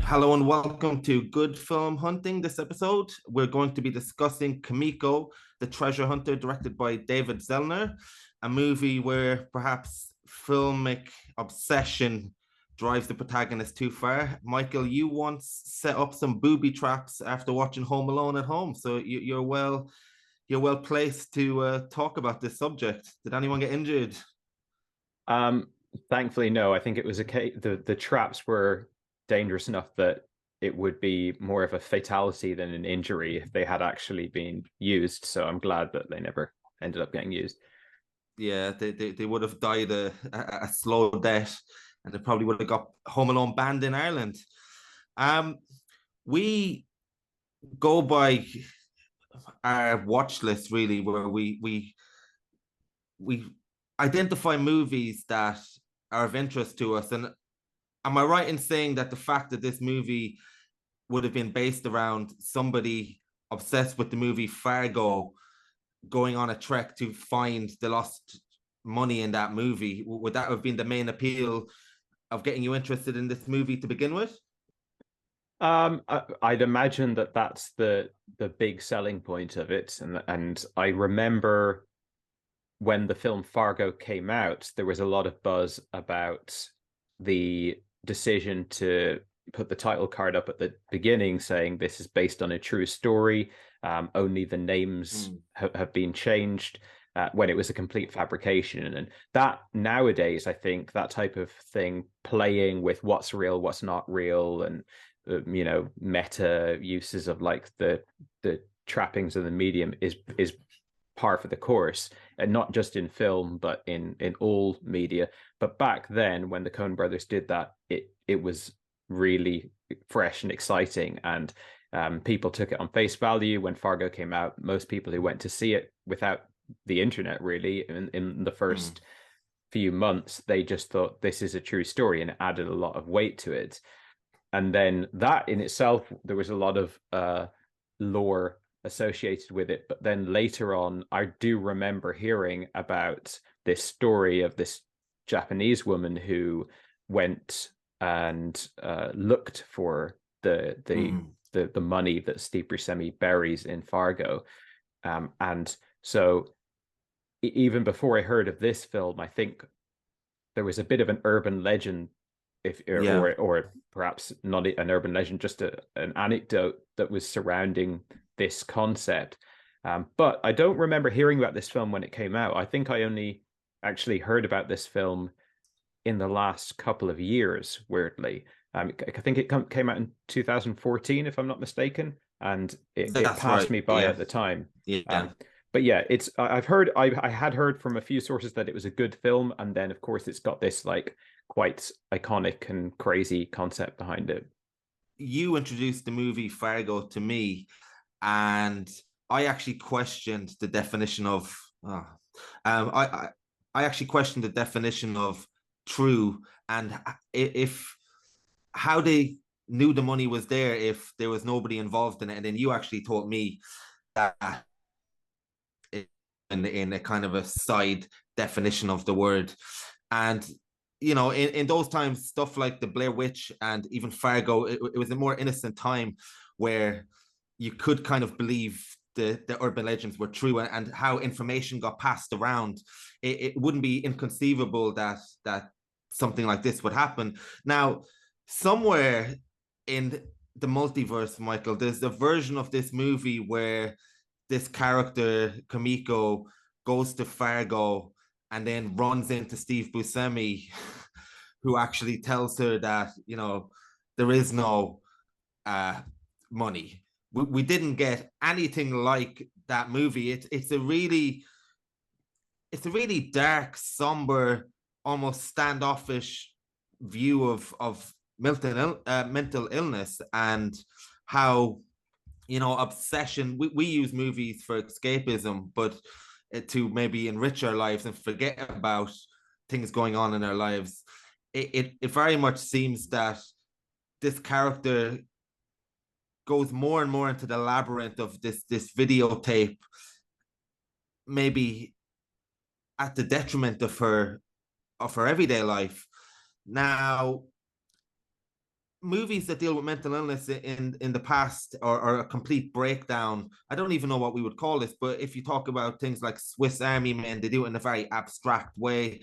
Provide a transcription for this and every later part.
Hello and welcome to Good Film Hunting. This episode, we're going to be discussing Kumiko the Treasure Hunter, directed by David Zellner, a movie where perhaps filmic obsession drives the protagonist too far. Michael, you once set up some booby traps after watching Home Alone at home, so you're well placed to talk about this subject. Did anyone get injured? Um, Thankfully, no. I think it was the traps were dangerous enough that it would be more of a fatality than an injury if they had actually been used. So I'm glad that they never ended up getting used. Yeah, they would have died a slow death, and they probably would have got Home Alone banned in Ireland. Um, we go by our watch list really, where we identify movies that are of interest to us. And am I right in saying that the fact that this movie would have been based around somebody obsessed with the movie Fargo going on a trek to find the lost money in that movie, would that have been the main appeal of getting you interested in this movie to begin with? I'd imagine that that's the big selling point of it, and I remember when the film Fargo came out, there was a lot of buzz about the decision to put the title card up at the beginning saying this is based on a true story. Only the names Mm. have been changed when it was a complete fabrication. And that nowadays, I think that type of thing, playing with what's real, what's not real, and meta uses of like the trappings of the medium is par for the course, and not just in film but in all media. But back then when the Coen brothers did that, it was really fresh and exciting, and people took it on face value. When Fargo came out, most people who went to see it without the internet really in the Mm. first few months, they just thought this is a true story, and it added a lot of weight to it. And then that in itself, there was a lot of lore associated with it. But then later on, I do remember hearing about this story of this Japanese woman who went and looked for Mm. the money that Steve Buscemi buries in Fargo. And so even before I heard of this film, I think there was a bit of an urban legend, if Yeah. or perhaps not an urban legend, just an anecdote that was surrounding this concept. But I don't remember hearing about this film when it came out. I think I only actually heard about this film in the last couple of years, weirdly. I think it came out in 2014, if I'm not mistaken, and it That's passed right. me by Yeah. at the time. Yeah. But yeah, it's I've heard I had heard from a few sources that it was a good film, and then of course it's got this like quite iconic and crazy concept behind it. You introduced the movie Fargo to me, and I actually questioned the definition of. Um, I, I I actually questioned the definition of true, and if how they knew the money was there if there was nobody involved in it. And then you actually told me that in a kind of a side definition of the word. And in those times, stuff like the Blair Witch and even Fargo, it was a more innocent time where you could kind of believe the urban legends were true, and how information got passed around. It wouldn't be inconceivable that something like this would happen. Now, somewhere in the multiverse, Michael, there's a version of this movie where this character Kamiko goes to Fargo and then runs into Steve Buscemi, who actually tells her that there is no uh, money. We didn't get anything like that movie. It's a really dark, somber, almost standoffish view of mental illness, and how obsession. We use movies for escapism, but to maybe enrich our lives and forget about things going on in our lives. It very much seems that this character goes more and more into the labyrinth of this videotape, maybe at the detriment of her everyday life. Now, movies that deal with mental illness in the past, or a complete breakdown. I don't even know what we would call this, but if you talk about things like Swiss Army Men, they do it in a very abstract way.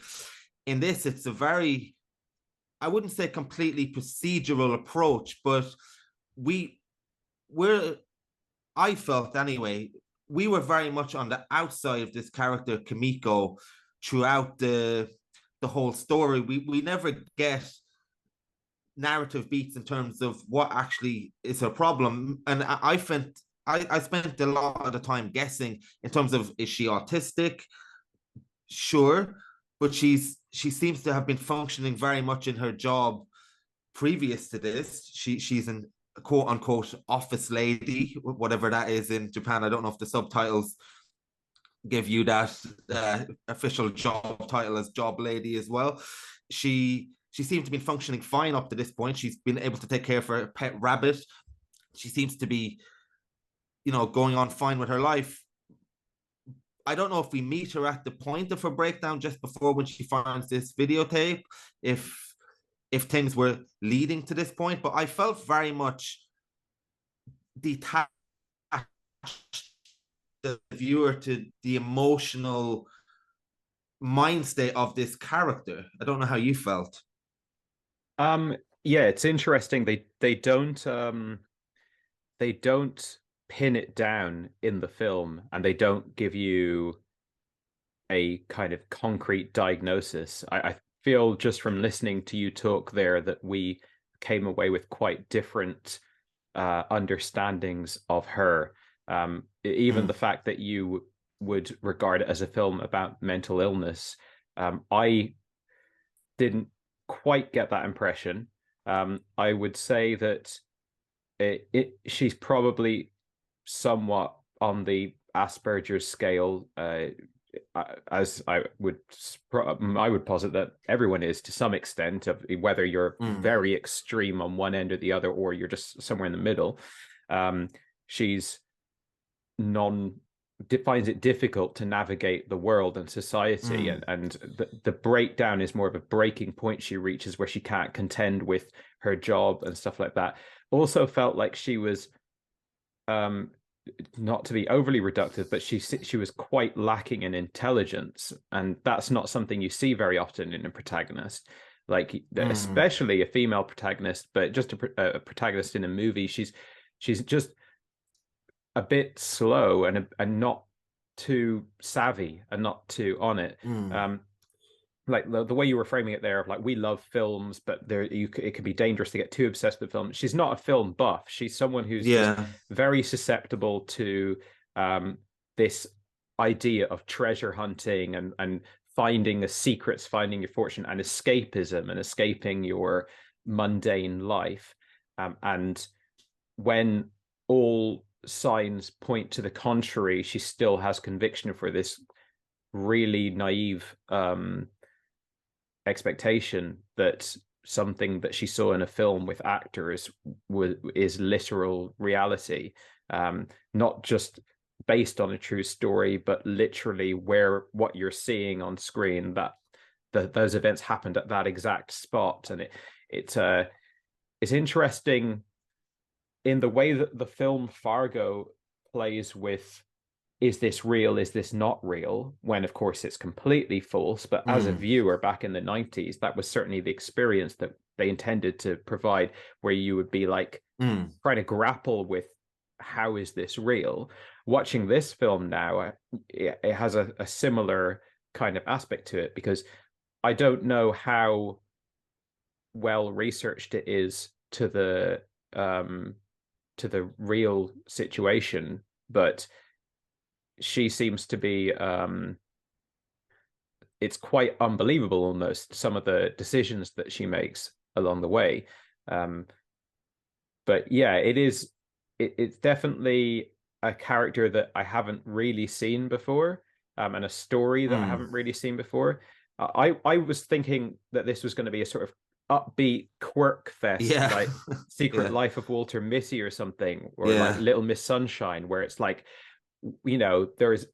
In this, it's a very, I wouldn't say completely procedural approach, but we we're I felt anyway, we were very much on the outside of this character Kumiko throughout the whole story. We never get narrative beats in terms of what actually is her problem. And I spent a lot of the time guessing in terms of, is she autistic? Sure, but she seems to have been functioning very much in her job previous to this. She's an quote unquote office lady, whatever that is in Japan. I don't know if the subtitles give you that official job title as job lady as well. She seems to be functioning fine up to this point. She's been able to take care of her pet rabbit. She seems to be, going on fine with her life. I don't know if we meet her at the point of her breakdown just before when she finds this videotape, if things were leading to this point, but I felt very much detached the viewer to the emotional mind state of this character. I don't know how you felt. Yeah, it's interesting. They don't pin it down in the film, and they don't give you a kind of concrete diagnosis. I feel just from listening to you talk there that we came away with quite different understandings of her. Even the fact that you would regard it as a film about mental illness, I didn't quite get that impression. I would say that she's probably somewhat on the Asperger's scale, as I would posit that everyone is to some extent, of whether you're very extreme on one end or the other, or you're just somewhere in the middle. She's finds it difficult to navigate the world and society, and the breakdown is more of a breaking point she reaches where she can't contend with her job and stuff like that. Also felt like she was, not to be overly reductive, but she was quite lacking in intelligence, and that's not something you see very often in a protagonist, like especially a female protagonist, but just a protagonist in a movie. She's just a bit slow and not too savvy and not too on it. Like the way you were framing it there, of like, we love films, but it can be dangerous to get too obsessed with film. She's not a film buff. She's someone who's just very susceptible to this idea of treasure hunting and finding the secrets, finding your fortune, and escapism, and escaping your mundane life. And when all signs point to the contrary, she still has conviction for this really naive expectation that something that she saw in a film with actors is literal reality, not just based on a true story, but literally what you're seeing on screen, that those events happened at that exact spot. And it's interesting in the way that the film Fargo plays with, is this real? Is this not real? When, of course, it's completely false. But as a viewer back in the 90s, that was certainly the experience that they intended to provide, where you would be like trying to grapple with, how is this real? Watching this film now, it has a similar kind of aspect to it, because I don't know how well researched it is to the real situation, but she seems to be it's quite unbelievable almost, some of the decisions that she makes along the way. But yeah, it's definitely a character that I haven't really seen before, and a story that I haven't really seen before. I was thinking that this was going to be a sort of upbeat quirk fest, like Secret Life of Walter Mitty or something, or like Little Miss Sunshine, where it's like, there's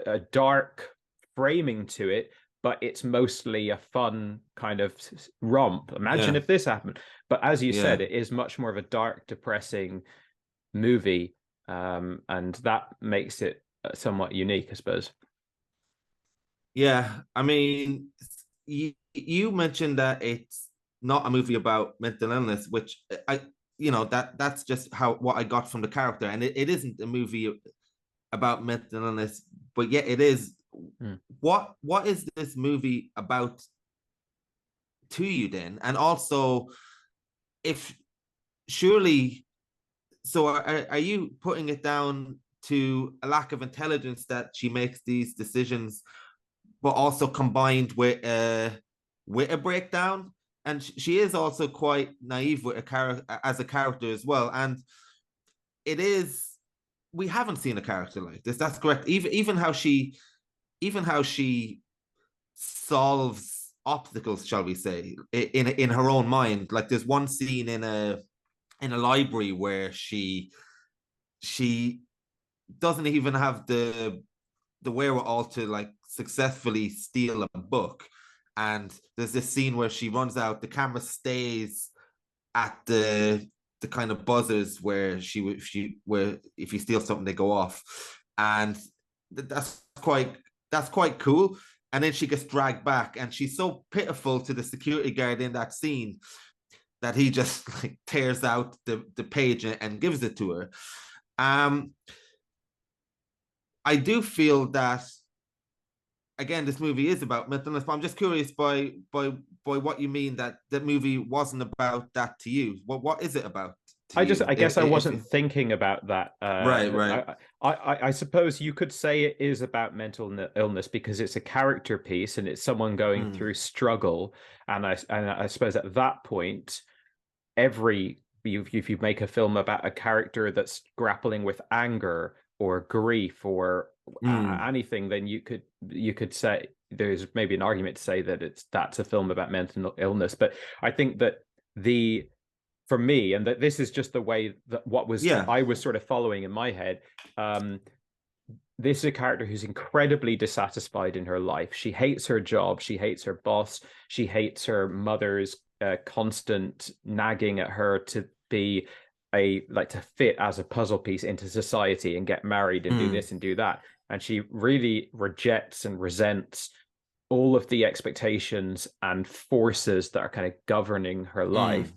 a dark framing to it, but it's mostly a fun kind of romp. Imagine Yeah. if this happened. But as you Yeah. said, it is much more of a dark, depressing movie, and that makes it somewhat unique, I suppose. Yeah. I mean, you mentioned that it's not a movie about mental illness, which that's just how what I got from the character. And it isn't a movie about mental illness, but yet it is. Mm. What is this movie about to you then? And also, if surely, so are you putting it down to a lack of intelligence that she makes these decisions, but also combined with a breakdown? And she is also quite naive with a character as a character as well. And it is, we haven't seen a character like this. That's correct. Even how she solves obstacles, shall we say, in her own mind. Like there's one scene in a library where she doesn't even have the wherewithal to like successfully steal a book. And there's this scene where she runs out, the camera stays at the kind of buzzers where she where if you steal something they go off, and that's quite cool. And then she gets dragged back, and she's so pitiful to the security guard in that scene that he just like tears out the page and gives it to her. um I do feel that, again, this movie is about mental illness, but I'm just curious by what you mean that the movie wasn't about that to you. What is it about to you? I guess I If wasn't thinking about that. Right, right. I suppose you could say it is about mental illness because it's a character piece and it's someone going Mm, through struggle. And I suppose at that point, if you make a film about a character that's grappling with anger or grief or mm, anything, then you could say there's maybe an argument to say that that's a film about mental illness. But I think that the for me, and that this is just the way that what was yeah. I was sort of following in my head. This is a character who's incredibly dissatisfied in her life. She hates her job. She hates her boss. She hates her mother's constant nagging at her to be to fit as a puzzle piece into society and get married and do Mm, this and do that. And she really rejects and resents all of the expectations and forces that are kind of governing her life.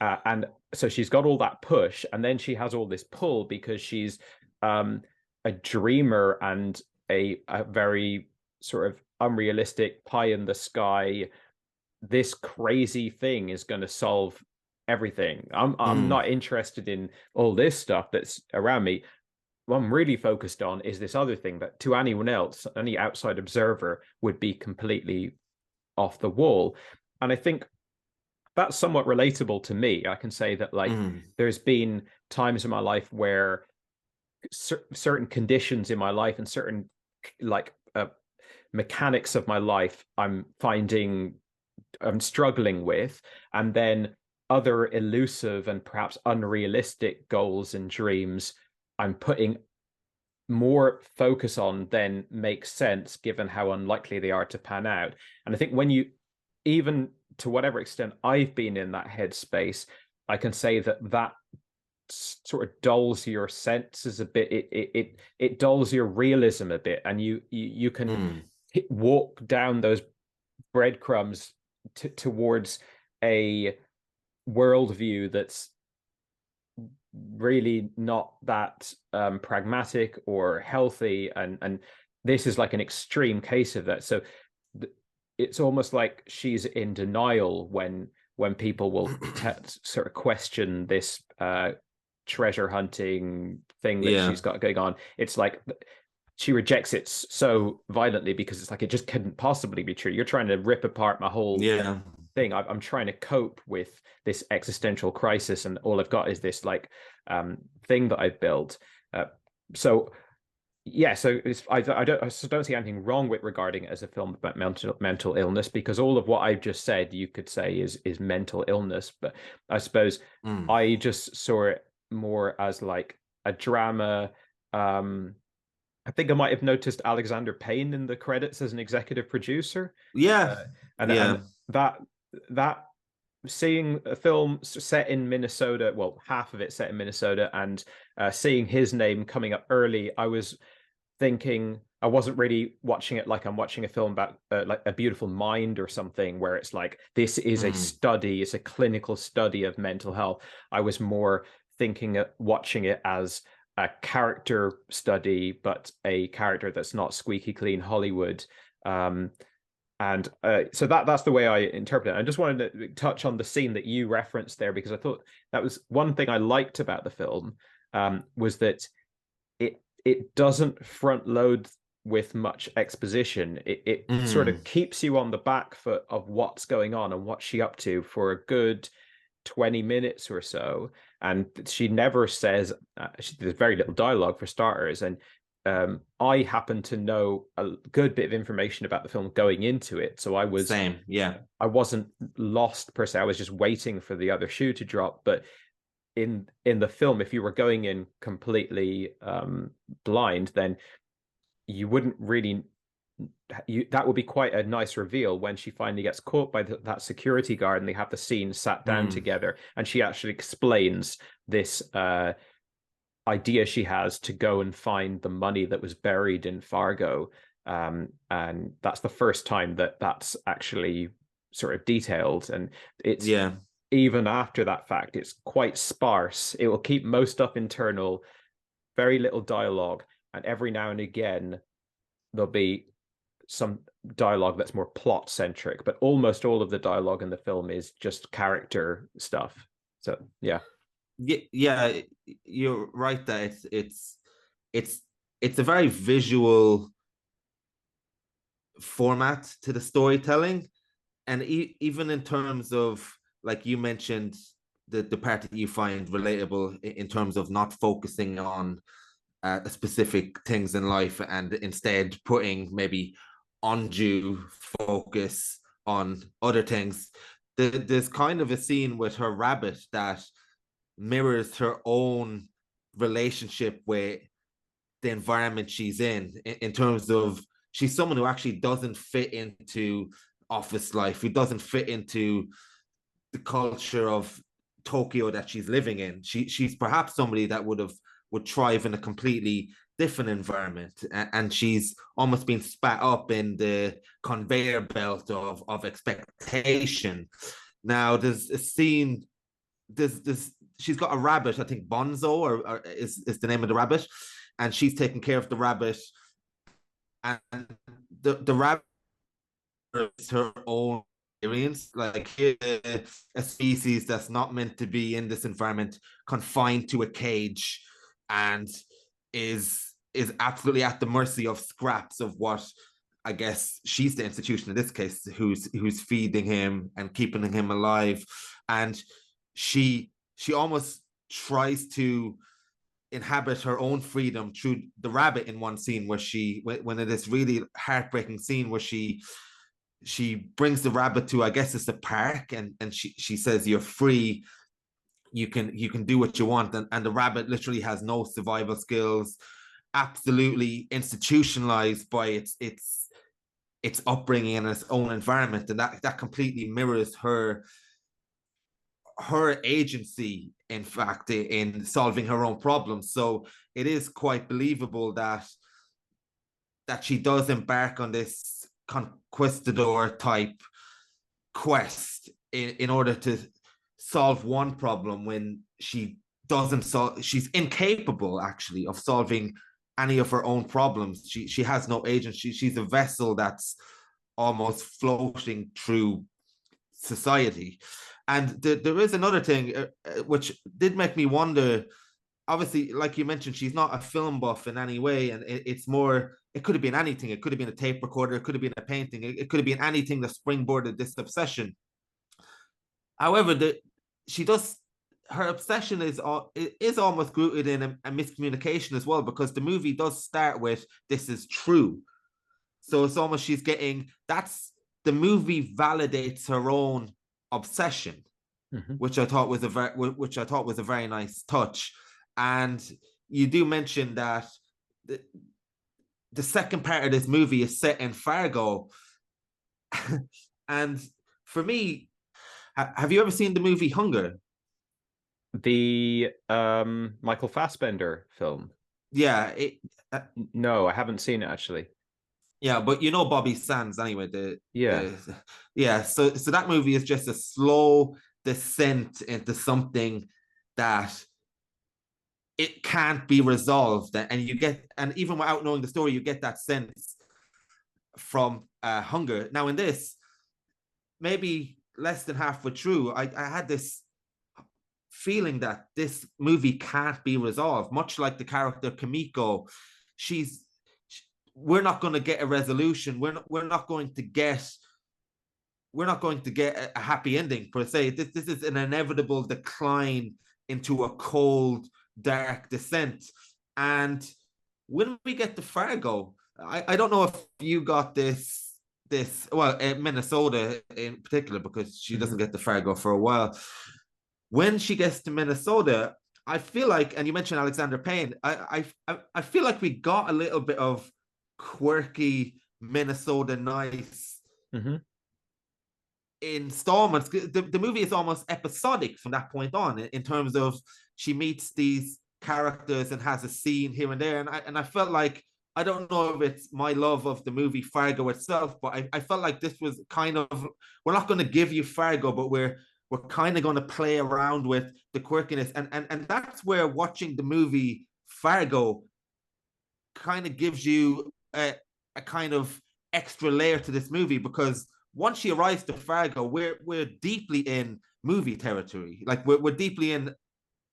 mm, And so she's got all that push, and then she has all this pull because she's a dreamer and a very sort of unrealistic pie in the sky. This crazy thing is going to solve everything. I'm mm, not interested in all this stuff that's around me. What I'm really focused on is this other thing that to anyone else, any outside observer, would be completely off the wall. And I think that's somewhat relatable to me. I can say that like mm, there's been times in my life where certain conditions in my life and certain like mechanics of my life I'm struggling with, and then other elusive and perhaps unrealistic goals and dreams I'm putting more focus on than makes sense given how unlikely they are to pan out. And I think when you, even to whatever extent I've been in that headspace, I can say that sort of dulls your senses a bit. It dulls your realism a bit, and you can mm, walk down those breadcrumbs towards a worldview that's really not that pragmatic or healthy, and this is like an extreme case of that. So it's almost like she's in denial when people will sort of question this treasure hunting thing that yeah. she's got going on. It's like she rejects it so violently because it's like it just couldn't possibly be true. You're trying to rip apart my whole Yeah. thing. I'm trying to cope with this existential crisis, and all I've got is this like thing that I've built. So yeah, so I don't see anything wrong with regarding it as a film about mental illness, because all of what I've just said you could say is mental illness. But I suppose Mm, I just saw it more as like a drama, um I think I might have noticed Alexander Payne in the credits as an executive producer. Yeah, Uh, and yeah. that seeing a film set in Minnesota, well, half of it set in Minnesota, and seeing his name coming up early, I was thinking I wasn't really watching it like I'm watching a film about like A Beautiful Mind or something, where it's like this is a Mm, study, it's a clinical study of mental health. I was more thinking watching it as a character study, but a character that's not squeaky clean Hollywood. Um, and so that's the way I interpret it. I just wanted to touch on the scene that you referenced there, because I thought that was one thing I liked about the film, was that it doesn't front load with much exposition. It sort mm, of keeps you on the back foot of what's going on and what's she up to for a good 20 minutes or so. And she never says, there's very little dialogue for starters. And I happen to know a good bit of information about the film going into it. So same. Yeah. I wasn't lost per se. I was just waiting for the other shoe to drop. But in the film, if you were going in completely blind, then you wouldn't really that would be quite a nice reveal when she finally gets caught by that security guard and they have the scene sat down Mm, together, and she actually explains this idea she has to go and find the money that was buried in Fargo. And that's the first time that that's actually sort of detailed. And it's yeah. even after that fact, it's quite sparse. It will keep most stuff internal, very little dialogue, and every now and again there'll be some dialogue that's more plot centric, but almost all of the dialogue in the film is just character stuff. So yeah. Yeah, yeah, you're right that it's it's a very visual format to the storytelling, and even in terms of, like you mentioned, the part that you find relatable in terms of not focusing on specific things in life and instead putting maybe undue focus on other things. There's kind of a scene with her rabbit that mirrors her own relationship with the environment she's in terms of she's someone who actually doesn't fit into office life, who doesn't fit into the culture of Tokyo that she's living in. She's perhaps somebody that would thrive in a completely different environment, and she's almost been spat up in the conveyor belt of expectation. Now there's a scene, there's she's got a rabbit, I think Bonzo or is the name of the rabbit, and she's taking care of the rabbit, and the rabbit is her own experience, like a species that's not meant to be in this environment, confined to a cage, and is absolutely at the mercy of scraps of what, I guess she's the institution in this case, who's feeding him and keeping him alive. And she almost tries to inhabit her own freedom through the rabbit in one scene where when in this really heartbreaking scene where she brings the rabbit to, I guess it's a park, and she says, you're free, you can do what you want, and the rabbit literally has no survival skills, absolutely institutionalized by its upbringing and its own environment, and that completely mirrors her agency, in fact, in solving her own problems. So it is quite believable that she does embark on this conquistador type quest in order to solve one problem when she doesn't solve, she's incapable actually of solving any of her own problems. She has no agency. She's a vessel that's almost floating through society. And there is another thing which did make me wonder. Obviously, like you mentioned, she's not a film buff in any way, and it's more. It could have been anything. It could have been a tape recorder. It could have been a painting. It could have been anything that springboarded this obsession. However, she does, her obsession is almost rooted in a miscommunication as well, because the movie does start with "this is true," so it's almost she's getting, that's, the movie validates her own obsession, Mm-hmm. which I thought was a very nice touch. And you do mention that the second part of this movie is set in Fargo. And for me, have you ever seen the movie Hunger? The Michael Fassbender film. Yeah, uh, No, I haven't seen it actually. yeah, but you know Bobby Sands anyway. Yeah. Yeah. So that movie is just a slow descent into something that it can't be resolved, and you get, and even without knowing the story, you get that sense from Hunger. Now in this, maybe less than halfway through, I had this feeling that this movie can't be resolved, much like the character Kumiko. She's we're not going to get a resolution. We're not going to get a happy ending per se. This is an inevitable decline into a cold, dark descent. And when we get to Fargo, I don't know if you got this well, Minnesota in particular, because she doesn't get to Fargo for a while. When she gets to Minnesota, I feel like, and you mentioned Alexander Payne, I feel like we got a little bit of quirky Minnesota nice Mm-hmm. installments. The movie is almost episodic from that point on, in terms of she meets these characters and has a scene here and there. And I felt like, I don't know if it's my love of the movie Fargo itself, but I felt like this was kind of, we're not going to give you Fargo, but we're kind of going to play around with the quirkiness. And that's where watching the movie Fargo kind of gives you a kind of extra layer to this movie, because once she arrives to Fargo, we're deeply in movie territory. Like we're deeply in,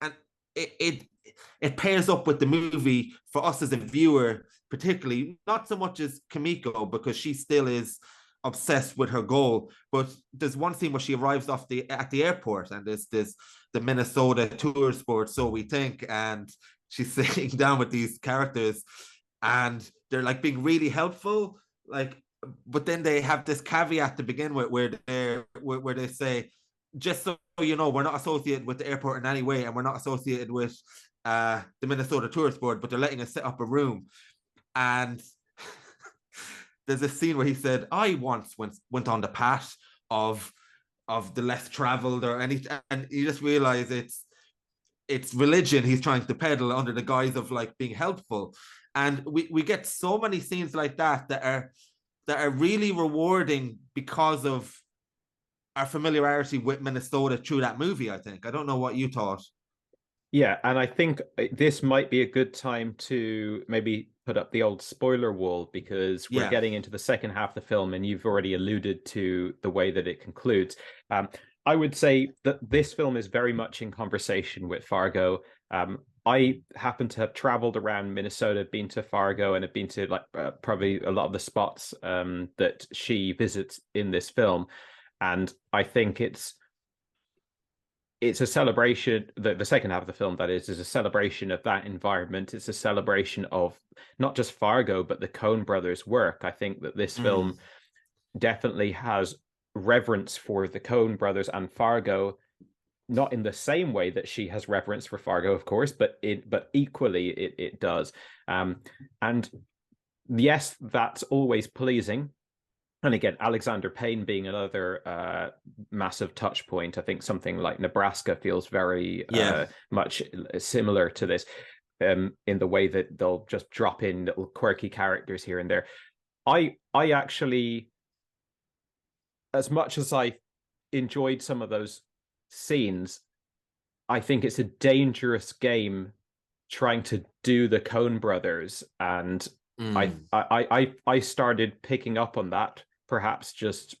and it pairs up with the movie for us as a viewer, particularly, not so much as Kamiko, because she still is obsessed with her goal. But there's one scene where she arrives at the airport, and there's this the Minnesota tour sport, so we think, and she's sitting down with these characters, and they're like being really helpful, like, but then they have this caveat to begin with where they say, just so you know, we're not associated with the airport in any way, and we're not associated with the Minnesota Tourist Board, but they're letting us set up a room. And there's a scene where he said, I once went on the path of the less traveled, or anything, and you just realize it's religion he's trying to peddle under the guise of like being helpful. And we get so many scenes like that are really rewarding because of our familiarity with Minnesota through that movie. I think, I don't know what you thought. Yeah, and I think this might be a good time to maybe put up the old spoiler wall, because we're Yeah. getting into the second half of the film, and you've already alluded to the way that it concludes. I would say that this film is very much in conversation with Fargo. I happen to have traveled around Minnesota, been to Fargo, and have been to like probably a lot of the spots that she visits in this film. And I think it's a celebration. The second half of the film, that is a celebration of that environment. It's a celebration of not just Fargo, but the Coen brothers' work. I think that this film definitely has reverence for the Coen brothers and Fargo, not in the same way that she has reverence for Fargo, of course, but equally it does. And yes, that's always pleasing. And again, Alexander Payne being another massive touch point. I think something like Nebraska feels very much similar to this, in the way that they'll just drop in little quirky characters here and there. I actually, as much as I enjoyed some of those scenes, I think it's a dangerous game trying to do the Coen brothers, and I started picking up on that, perhaps just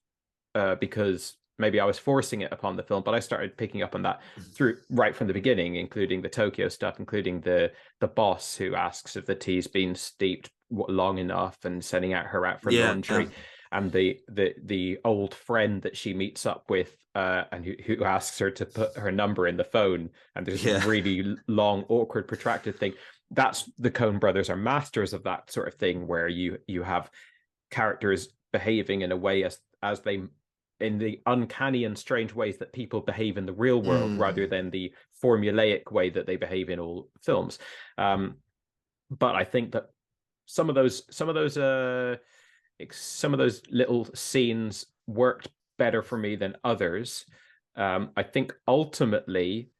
because maybe I was forcing it upon the film, but I started picking up on that through right from the beginning, including the Tokyo stuff, including the boss who asks if the tea's been steeped long enough and sending her out for laundry. And the old friend that she meets up with, and who asks her to put her number in the phone, and there's a really long, awkward, protracted thing. That's the Coen brothers are masters of that sort of thing, where you have characters behaving in a way as they, in the uncanny and strange ways that people behave in the real world, rather than the formulaic way that they behave in all films. But I think that some of those little scenes worked better for me than others. I think ultimately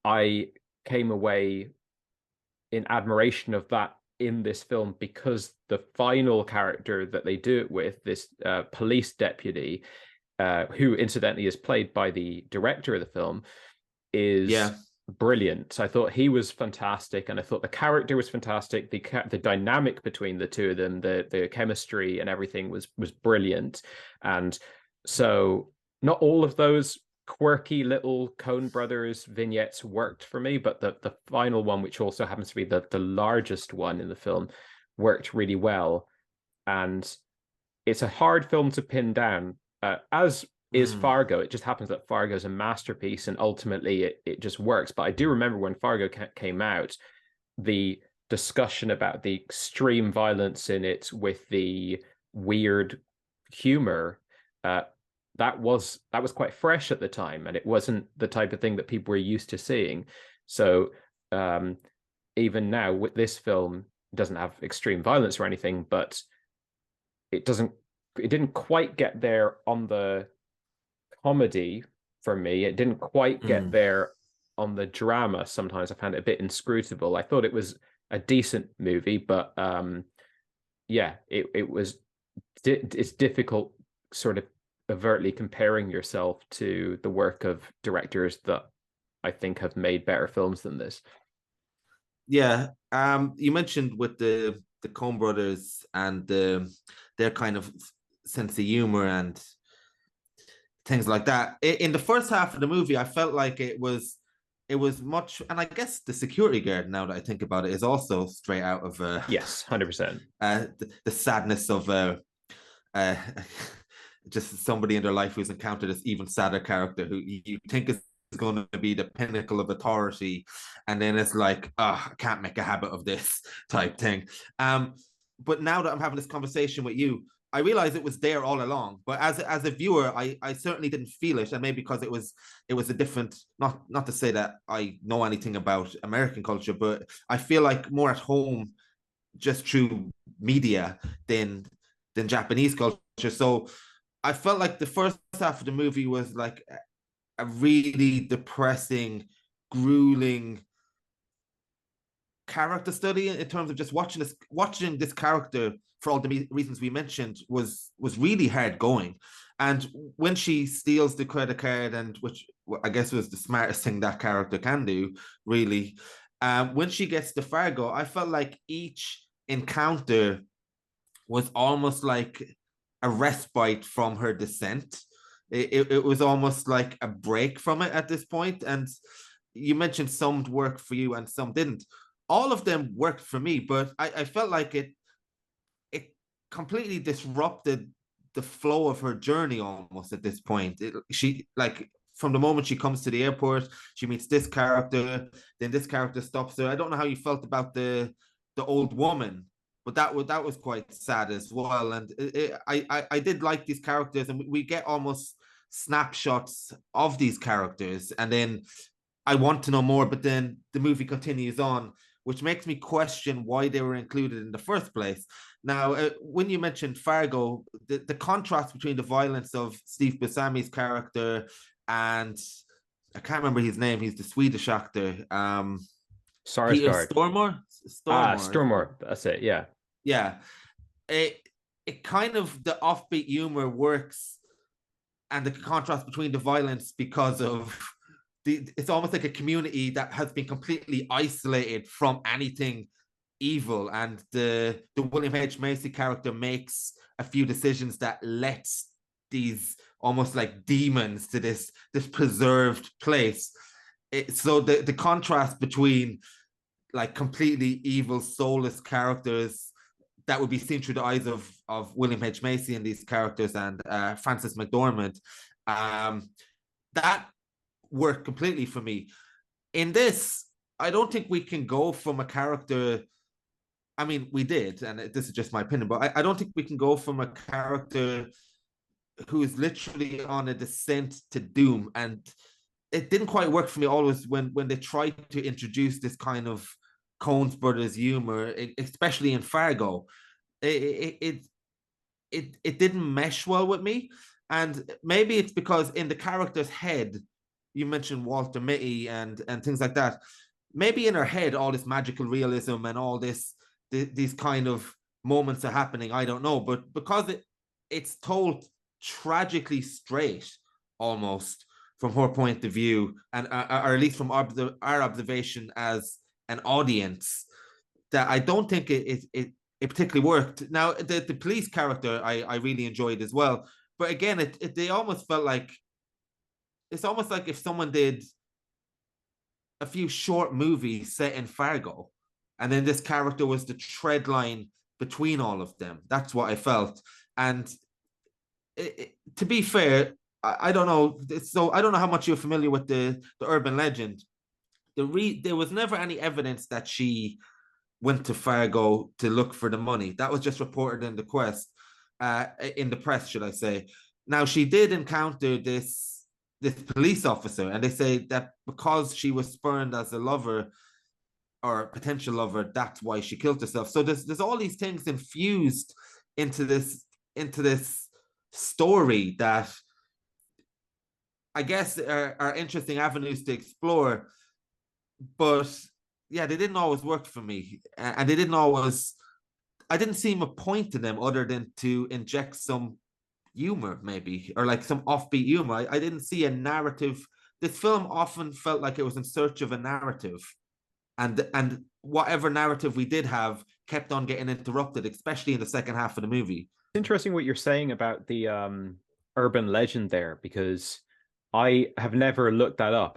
I came away in admiration of that in this film, because the final character that they do it with, this police deputy, who incidentally is played by the director of the film, is Yeah. brilliant. So I thought he was fantastic, and I thought the character was fantastic. The dynamic between the two of them, the chemistry and everything was brilliant. And so not all of those quirky little Coen Brothers vignettes worked for me, but the final one, which also happens to be the largest one in the film, worked really well. And it's a hard film to pin down, as is Fargo. It just happens that Fargo is a masterpiece, and ultimately it just works. But I do remember when Fargo came out, the discussion about the extreme violence in it with the weird humor, that was quite fresh at the time, and it wasn't the type of thing that people were used to seeing. So even now with this film, it doesn't have extreme violence or anything, but it didn't quite get there on the comedy for me. It didn't quite get there on the drama. Sometimes I found it a bit inscrutable. I thought it was a decent movie, but yeah, it's difficult sort of overtly comparing yourself to the work of directors that I think have made better films than this. Yeah. You mentioned with the Coen brothers and their kind of sense of humor and things like that. In the first half of the movie, I felt like it was much, and I guess the security guard, now that I think about it, is also straight out of yes, 100%. The sadness of uh, just somebody in their life who's encountered this even sadder character who you think is going to be the pinnacle of authority, and then it's like, oh, I can't make a habit of this type thing. But now that I'm having this conversation with you, I realize it was there all along. But as a viewer, I certainly didn't feel it, and maybe because it was a different, not to say that I know anything about American culture, but I feel like more at home just through media than Japanese culture. So I felt like the first half of the movie was like a really depressing, grueling character study in terms of just watching this character for all the reasons we mentioned was really hard going. And when she steals the credit card, and which I guess was the smartest thing that character can do, really, when she gets to Fargo, I felt like each encounter was almost like a respite from her descent. It was almost like a break from it at this point. And you mentioned some worked for you and some didn't. All of them worked for me, but I felt like it completely disrupted the flow of her journey almost at this point. She, like, from the moment she comes to the airport, she meets this character, then this character stops her. I don't know how you felt about the old woman, but that was quite sad as well. And I did like these characters, and we get almost snapshots of these characters, and then I want to know more, but then the movie continues on, which makes me question why they were included in the first place. Now, when you mentioned Fargo, the contrast between the violence of Steve Buscemi's character and I can't remember his name. He's the Swedish actor. Peter Sarsgaard. Stormare. Stormare. That's it. Yeah. Yeah. It kind of, the offbeat humor works, and the contrast between the violence because of it's almost like a community that has been completely isolated from anything evil, and the William H. Macy character makes a few decisions that lets these almost like demons to this preserved place. So the contrast between like completely evil, soulless characters that would be seen through the eyes of William H. Macy and these characters, and Frances McDormand, that worked completely for me. In this, I don't think we can go from a character. I mean, we did, and this is just my opinion, but I don't think we can go from a character who is literally on a descent to doom. And it didn't quite work for me always when they tried to introduce this kind of Coen's brothers' humor, especially in Fargo. It didn't mesh well with me, and maybe it's because in the character's head, you mentioned Walter Mitty and things like that. Maybe in her head, all this magical realism and all these kind of moments are happening. I don't know, but because it's told tragically straight, almost from her point of view, and or at least from our observation as an audience, that I don't think it particularly worked. Now, the police character I really enjoyed as well, but again, they almost felt like it's almost like if someone did a few short movies set in Fargo, and then this character was the tread line between all of them. That's what I felt. And to be fair, I don't know. So I don't know how much you're familiar with the urban legend. There was never any evidence that she went to Fargo to look for the money. That was just reported in the press, should I say. Now, she did encounter this police officer, and they say that because she was spurned as a lover or potential lover, that's why she killed herself. So there's all these things infused into this story that I guess are interesting avenues to explore. But yeah, they didn't always work for me, and they didn't always. I didn't see a point to them other than to inject some humor, maybe, or like some offbeat humor. I didn't see a narrative. This film often felt like it was in search of a narrative, and whatever narrative we did have kept on getting interrupted, especially in the second half of the movie. It's interesting what you're saying about the urban legend there, because I have never looked that up.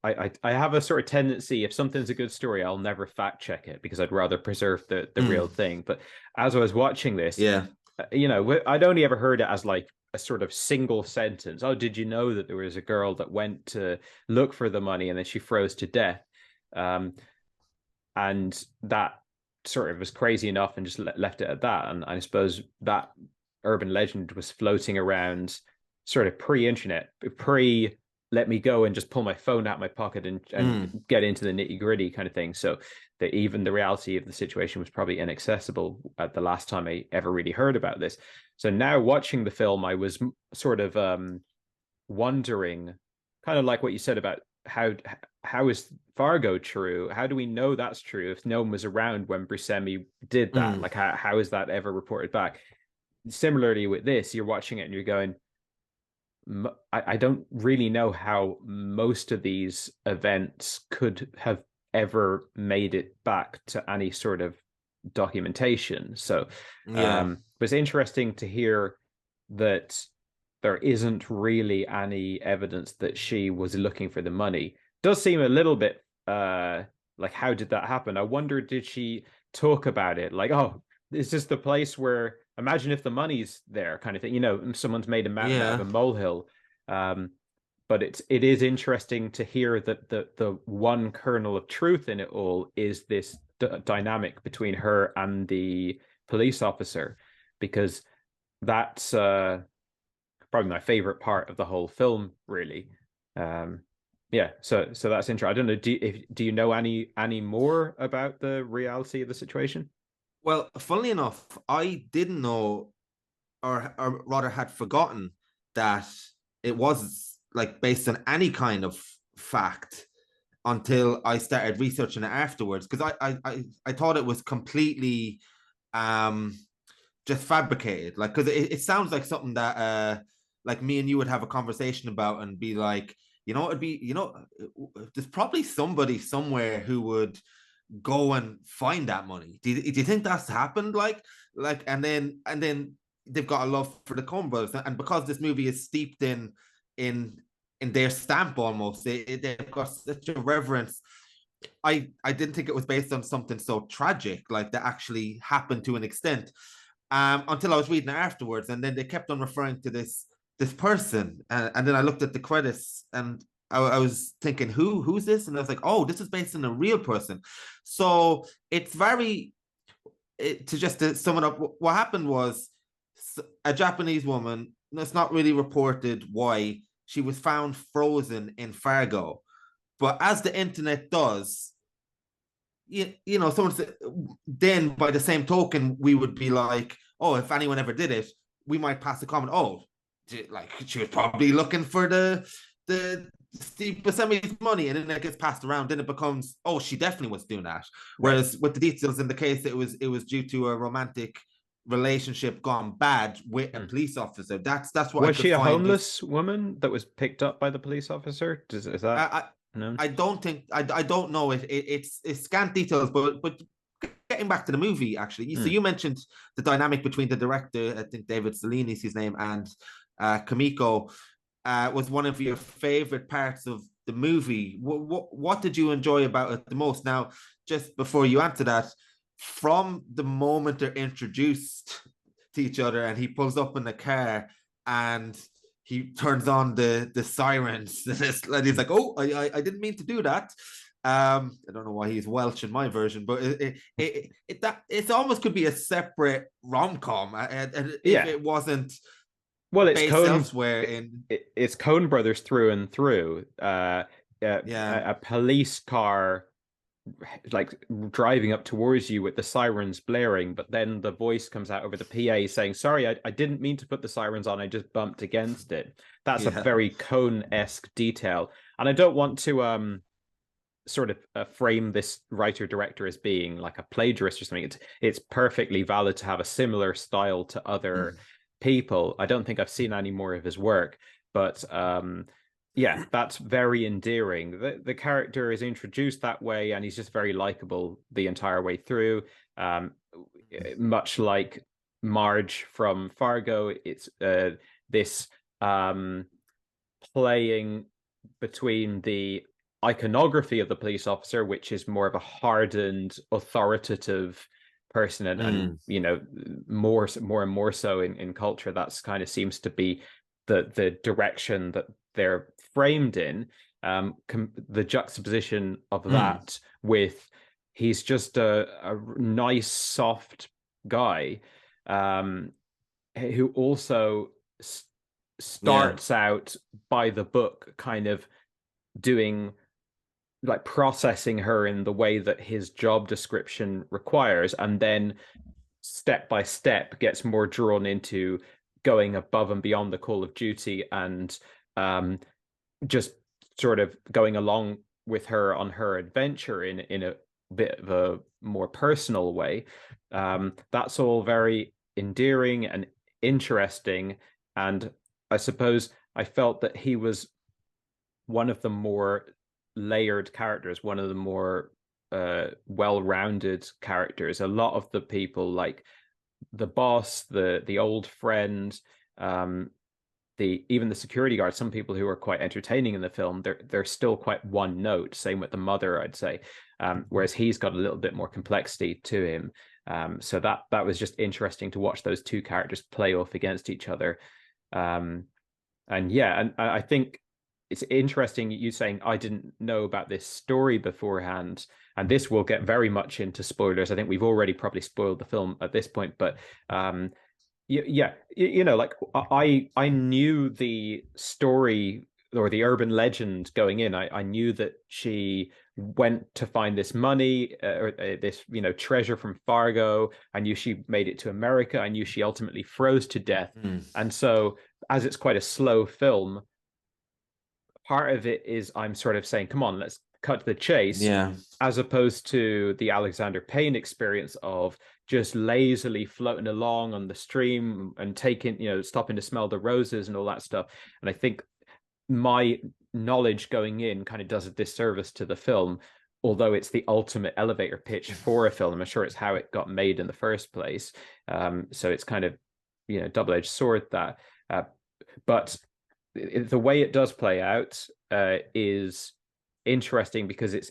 I have a sort of tendency, if something's a good story, I'll never fact check it because I'd rather preserve the real thing. But as I was watching this, yeah, I'd only ever heard it as like a sort of single sentence. Oh, did you know that there was a girl that went to look for the money and then she froze to death? And that sort of was crazy enough and just left it at that. And I suppose that urban legend was floating around sort of pre-internet, pre let me go and just pull my phone out of my pocket and get into the nitty-gritty kind of thing. So that even the reality of the situation was probably inaccessible at the last time I ever really heard about this. So now watching the film, I was sort of wondering, kind of like what you said about how is Fargo true? How do we know that's true if no one was around when Buscemi did that? Like how is that ever reported back? Similarly with this, you're watching it and you're going, I don't really know how most of these events could have ever made it back to any sort of documentation. So it was interesting to hear that there isn't really any evidence that she was looking for the money. Does seem a little bit like, how did that happen? I wonder, did she talk about it? Like, oh, is this the place where, imagine if the money's there, kind of thing, someone's made a mountain out of a molehill. But it is interesting to hear that the one kernel of truth in it all is this dynamic between her and the police officer, because that's probably my favorite part of the whole film, really. Yeah, so that's interesting. I don't know, do you know any more about the reality of the situation? Well, funnily enough, I didn't know, or rather had forgotten, that it was like based on any kind of fact until I started researching it afterwards. Because I thought it was completely just fabricated. Like, because it sounds like something that like me and you would have a conversation about and be like, it'd be, there's probably somebody somewhere who would go and find that money. Do you think that's happened? And then they've got a love for the Coen brothers, and because this movie is steeped in their stamp almost, they've got such a reverence. I didn't think it was based on something so tragic, like that actually happened to an extent, until I was reading it afterwards, and then they kept on referring to this person, and then I looked at the credits and I was thinking, who's this? And I was like, oh, this is based on a real person. So it's to sum it up, what happened was a Japanese woman, it's not really reported why, she was found frozen in Fargo. But as the internet does, you know, someone said, then by the same token, we would be like, oh, if anyone ever did it, we might pass a comment. Oh, like she was probably looking for the Steve Buscemi's money, and then it gets passed around. Then it becomes, oh, she definitely was doing that. Right. Whereas with the details in the case, it was due to a romantic relationship gone bad with a police officer. That's what I Was could she a find this. homeless woman that was picked up by the police officer? Is that I known? I don't think I don't know it's scant details, but getting back to the movie, actually, so Hmm. you mentioned the dynamic between the director, I think David Salini's his name, and Kumiko, was one of your favorite parts of the movie. What did you enjoy about it the most? Now, just before you answer that, from the moment they're introduced to each other and he pulls up in the car and he turns on the sirens and he's like, oh, I didn't mean to do that. I don't know why he's Welsh in my version, but it almost could be a separate rom com, and if Yeah. it wasn't Well, it's based Coen. elsewhere in. It's Coen Brothers through and through. Yeah, A police car like driving up towards you with the sirens blaring, but then the voice comes out over the PA saying, "Sorry, I didn't mean to put the sirens on. I just bumped against it." That's a yeah, very Coen-esque detail, and I don't want to sort of frame this writer director as being like a plagiarist or something. It's perfectly valid to have a similar style to other people. I don't think I've seen any more of his work, but yeah, that's very endearing. The character is introduced that way, and he's just very likable the entire way through. Um, Much like Marge from Fargo, it's this playing between the iconography of the police officer, which is more of a hardened, authoritative person, and you know, more and more so in culture. That's kind of seems to be the direction that they're framed in. The juxtaposition of that with he's just a nice, soft guy who also yeah, starts out by the book, kind of doing like processing her in the way that his job description requires, and then step by step gets more drawn into going above and beyond the call of duty, and just sort of going along with her on her adventure in a bit of a more personal way. That's all very endearing and interesting, and I suppose I felt that he was one of the more layered characters, one of the more well-rounded characters. A lot of the people, like the boss, the old friend, even the security guard, some people who are quite entertaining in the film, they're still quite one note. Same with the mother, I'd say. Whereas he's got a little bit more complexity to him. So that was just interesting to watch those two characters play off against each other. And yeah, and I think it's interesting you saying I didn't know about this story beforehand, and this will get very much into spoilers. I think we've already probably spoiled the film at this point, but yeah, you know, like I knew the story or the urban legend going in. I knew that she went to find this money or this, you know, treasure from Fargo. I knew she made it to America. I knew she ultimately froze to death. And so, as it's quite a slow film, part of it is I'm sort of saying, come on, let's cut to the chase, yeah, as opposed to the Alexander Payne experience of just lazily floating along on the stream and taking, you know, stopping to smell the roses and all that stuff. And I think my knowledge going in kind of does a disservice to the film, although it's the ultimate elevator pitch for a film. I'm sure it's how it got made in the first place. So it's kind of, you know, double-edged sword that. But the way it does play out is interesting because it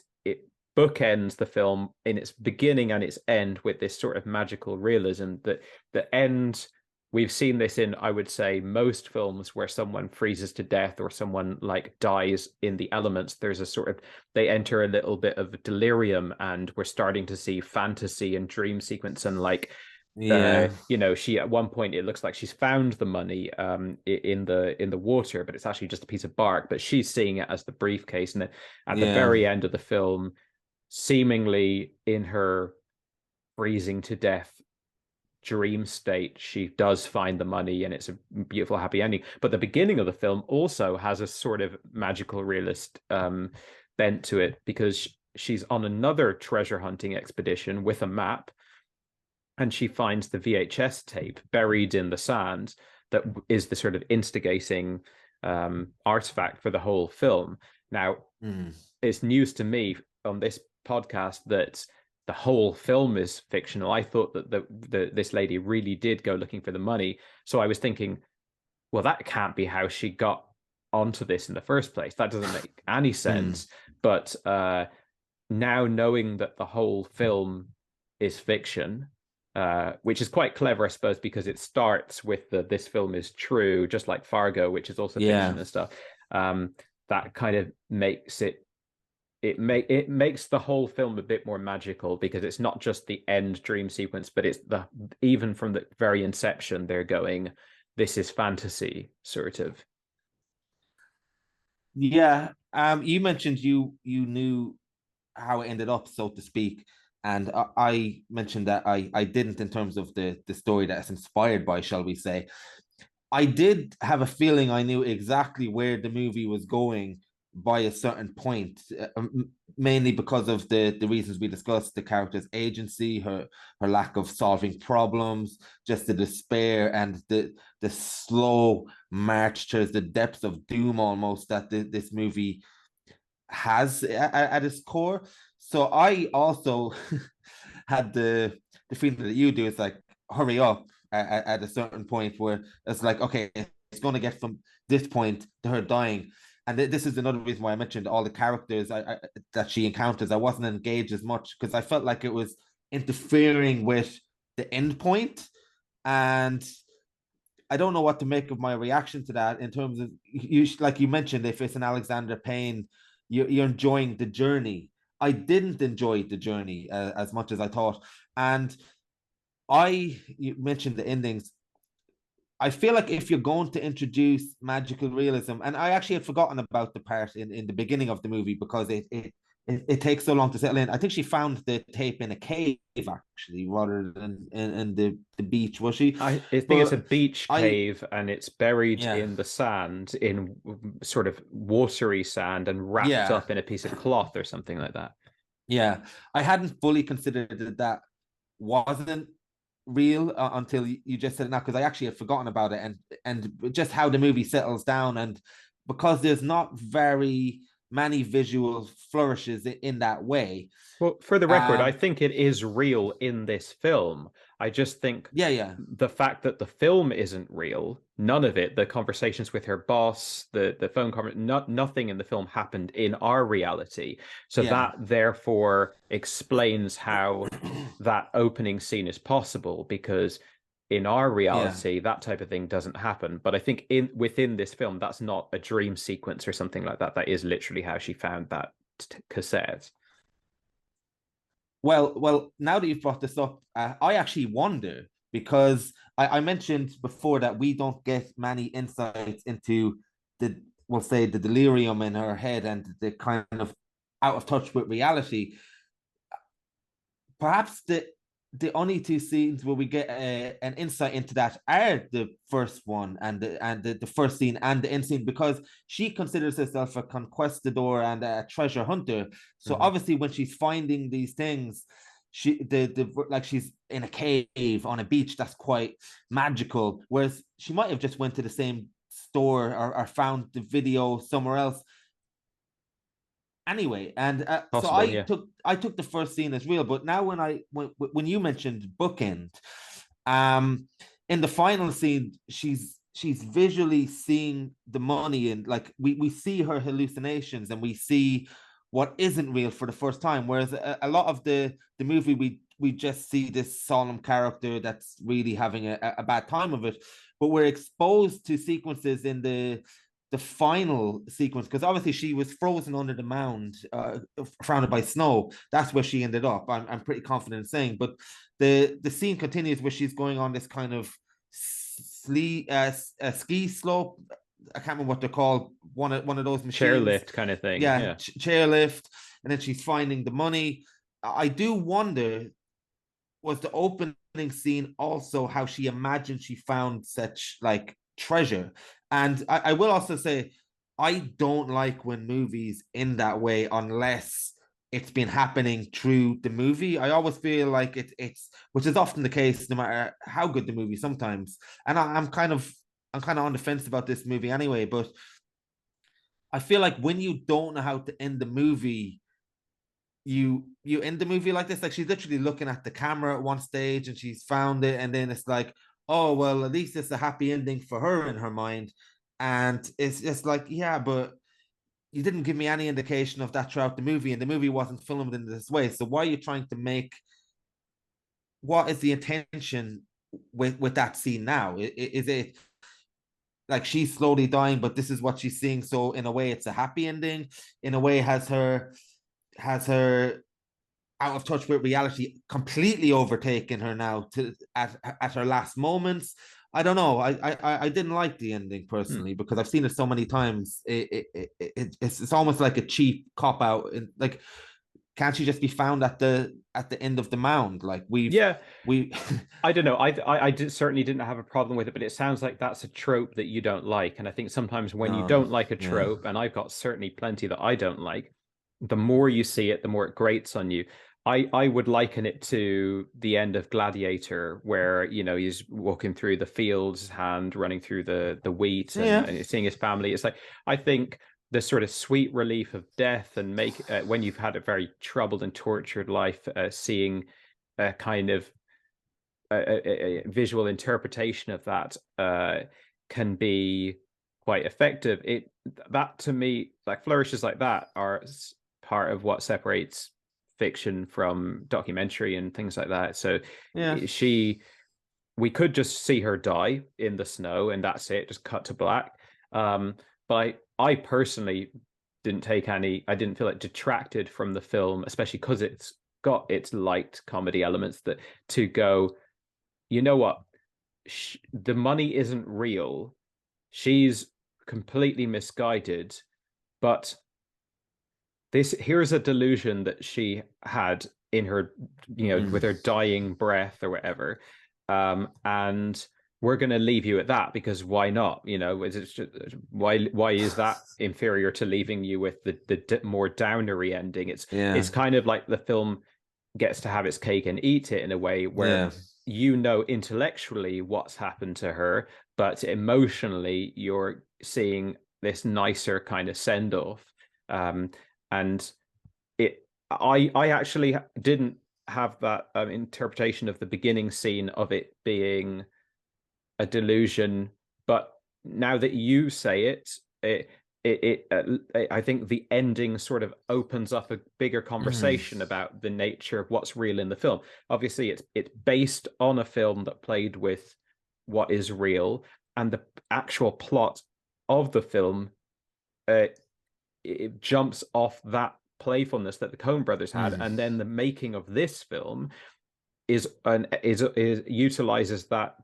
bookends the film in its beginning and its end with this sort of magical realism. That the end, we've seen this in, I would say, most films where someone freezes to death or someone like dies in the elements. There's a sort of, they enter a little bit of delirium, and we're starting to see fantasy and dream sequence, and like yeah, you know, she at one point it looks like she's found the money in the water, but it's actually just a piece of bark, but she's seeing it as the briefcase. And at the yeah, very end of the film, seemingly in her freezing to death dream state, she does find the money and it's a beautiful, happy ending. But the beginning of the film also has a sort of magical realist bent to it, because she's on another treasure hunting expedition with a map, and she finds the VHS tape buried in the sand that is the sort of instigating artifact for the whole film. Now, it's news to me on this podcast that the whole film is fictional. I thought that this lady really did go looking for the money. So I was thinking, well, that can't be how she got onto this in the first place. That doesn't make any sense. But now knowing that the whole film is fiction, which is quite clever, I suppose, because it starts with this film is true, just like Fargo, which is also fiction and stuff. That kind of makes it makes the whole film a bit more magical, because it's not just the end dream sequence, but it's even from the very inception, they're going, this is fantasy, sort of. Yeah. You mentioned you knew how it ended up, so to speak. And I mentioned that I didn't, in terms of the story that it's inspired by, shall we say. I did have a feeling I knew exactly where the movie was going by a certain point, mainly because of the reasons we discussed: the character's agency, her lack of solving problems, just the despair, and the slow march towards the depths of doom almost that this movie has at its core. So I also had the feeling that you do. It's like, hurry up at a certain point where it's like, okay, it's going to get from this point to her dying. And this is another reason why I mentioned all the characters that she encounters. I wasn't engaged as much because I felt like it was interfering with the end point. And I don't know what to make of my reaction to that, in terms of, you like you mentioned, if it's an Alexander Payne, you're enjoying the journey. I didn't enjoy the journey as much as I thought. And you mentioned the endings. I feel like if you're going to introduce magical realism, and I actually had forgotten about the part in the beginning of the movie, because it takes so long to settle in. I think she found the tape in a cave, actually, rather than in the beach, was she? I think it's a But beach cave, and it's buried yeah, in the sand, in sort of watery sand, and wrapped yeah, up in a piece of cloth or something like that. yeah. I hadn't fully considered that wasn't real until you just said it now, because I actually had forgotten about it, and just how the movie settles down, and because there's not very many visual flourishes in that way. Well, for the record, I um think it is real in this film. I just think yeah, yeah, the fact that the film isn't real, none of it, the conversations with her boss, the phone conversation, nothing in the film happened in our reality. So yeah, that therefore explains how that opening scene is possible, because in our yeah. reality, that type of thing doesn't happen. But I think within this film, that's not a dream sequence or something like that. That is literally how she found that cassette. Well, now that you've brought this up, I actually wonder, because I mentioned before that we don't get many insights into we'll say, the delirium in her head, and the kind of out of touch with reality. Perhaps the only two scenes where we get an insight into that are the first one, and the first scene and the end scene, because she considers herself a conquistador and a treasure hunter. So Mhm. obviously, when she's finding these things, the like, she's in a cave on a beach, that's quite magical. Whereas she might have just went to the same store, or found the video somewhere else anyway. And so Possible, yeah. I took the first scene as real. But now when you mentioned bookend, in the final scene, she's visually seeing the money, and like we see her hallucinations, and we see what isn't real for the first time. Whereas a lot of the movie, we just see this solemn character that's really having a bad time of it. But we're exposed to sequences in the final sequence, because obviously she was frozen under the mound, surrounded by snow. That's where she ended up. I'm pretty confident in saying. But the scene continues where she's going on this kind of ski slope. I can't remember what they're called. One of those machines. Chairlift kind of thing. Yeah, Yeah. chairlift. and then she's finding the money. I do wonder, was the opening scene also how she imagined she found such like treasure? And I will also say, I don't like when movies in that way unless it's been happening through the movie. I always feel like it's which is often the case, no matter how good the movie sometimes. And I'm kind of on the fence about this movie anyway, but I feel like when you don't know how to end the movie, you end the movie like this. Like she's literally looking at the camera at one stage and she's found it, and then it's like, oh well, at least it's a happy ending for her in her mind. And it's just like, yeah, but you didn't give me any indication of that throughout the movie, and the movie wasn't filmed in this way. So why are you trying to make, what is the intention with that scene now? Is it like she's slowly dying, but this is what she's seeing? So in a way, it's a happy ending. In a way, has her out of touch with reality completely overtaken her now to at her last moments. I don't know. I didn't like the ending personally because I've seen it so many times. It's almost like a cheap cop out. Like, can't she just be found at the end of the mound? Like we I don't know. Certainly didn't have a problem with it, but it sounds like that's a trope that you don't like. And I think sometimes when you no, don't like a yeah, trope, and I've got certainly plenty that I don't like, the more you see it, the more it grates on you. I would liken it to the end of Gladiator, where he's walking through the fields, hand running through the wheat, yeah, and seeing his family. It's like, I think the sort of sweet relief of death, and when you've had a very troubled and tortured life, seeing a kind of a visual interpretation of that can be quite effective. That to me, like flourishes like that, are part of what separates fiction from documentary and things like that. So yeah. we could just see her die in the snow and that's it, just cut to black. But I personally I didn't feel it detracted from the film, especially because it's got its light comedy elements, that to go, you know what, the money isn't real. She's completely misguided, but here's a delusion that she had in her, with her dying breath or whatever, and we're going to leave you at that because why not? Is it just, why is that inferior to leaving you with the more downery ending? It's kind of like the film gets to have its cake and eat it in a way where intellectually what's happened to her, but emotionally you're seeing this nicer kind of send off. And I actually didn't have that interpretation of the beginning scene of it being a delusion, but now that you say I think the ending sort of opens up a bigger conversation about the nature of what's real in the film. Obviously, it's based on a film that played with what is real, and the actual plot of the film it jumps off that playfulness that the Coen brothers had, and then the making of this film is utilizes that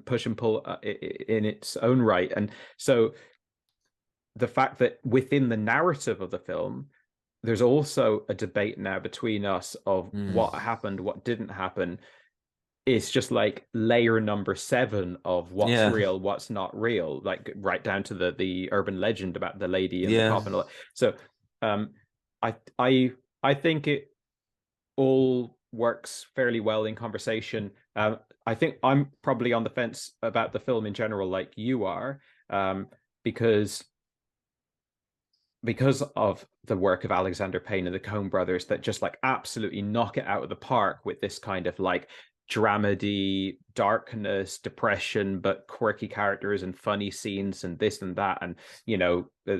push and pull in its own right. And so the fact that within the narrative of the film there's also a debate now between us of what happened, what didn't happen, it's just like layer number 7 of what's real, what's not real, like right down to the urban legend about the lady and the cop and all that. So I think it all works fairly well in conversation. I think I'm probably on the fence about the film in general, like you are, because of the work of Alexander Payne and the Coen brothers that just like absolutely knock it out of the park with this kind of like dramedy, darkness, depression, but quirky characters and funny scenes and this and that. And,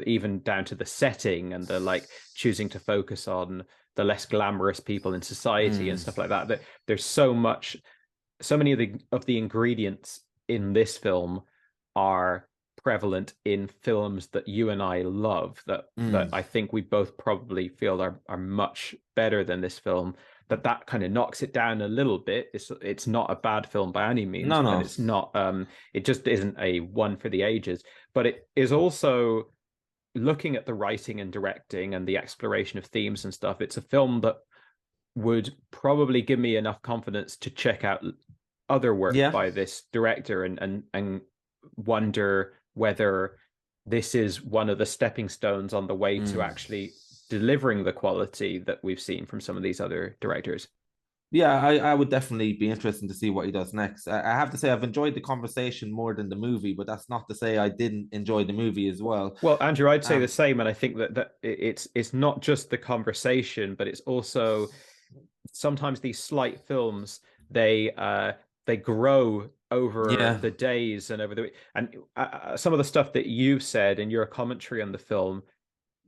even down to the setting and the like choosing to focus on the less glamorous people in society and stuff like that. That there's so many of the ingredients in this film are prevalent in films that you and I love, that I think we both probably feel are much better than this film. That kind of knocks it down a little bit. It's not a bad film by any means, but it's not it just isn't a one for the ages. But it is also looking at the writing and directing and the exploration of themes and stuff, it's a film that would probably give me enough confidence to check out other work Yeah. by this director and wonder whether this is one of the stepping stones on the way to actually delivering the quality that we've seen from some of these other directors. Yeah, I would definitely be interested to see what he does next. I have to say I've enjoyed the conversation more than the movie, but that's not to say I didn't enjoy the movie as well. Well, Andrew, I'd say the Um, same, and I think that it's not just the conversation, but it's also sometimes these slight films they grow over yeah, the days and over the and some of the stuff that you've said in your commentary on the film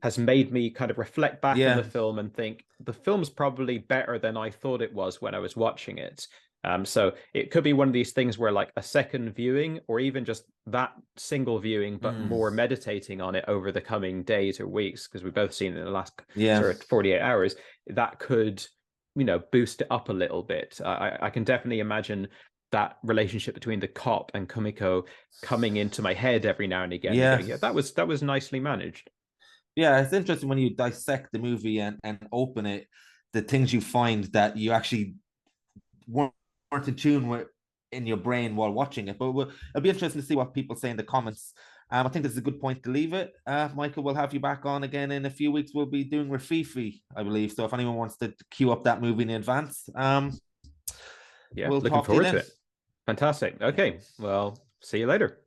has made me kind of reflect back on the yeah, film and think the film's probably better than I thought it was when I was watching it. So it could be one of these things where like a second viewing or even just that single viewing, but more meditating on it over the coming days or weeks, because we've both seen it in the last yeah. sort of 48 hours, that could, boost it up a little bit. I can definitely imagine that relationship between the cop and Kumiko coming into my head every now and again and Yeah, going, yeah, that was nicely managed. yeah, it's interesting when you dissect the movie and open it, the things you find that you actually weren't in tune with in your brain while watching it. But it'll be interesting to see what people say in the comments. I think this is a good point to leave it. Michael, we'll have you back on again in a few weeks. We'll be doing Rafifi, I believe. So if anyone wants to queue up that movie in advance, Yeah, we'll looking talk to you forward to then. it. Fantastic. Okay, well, see you later.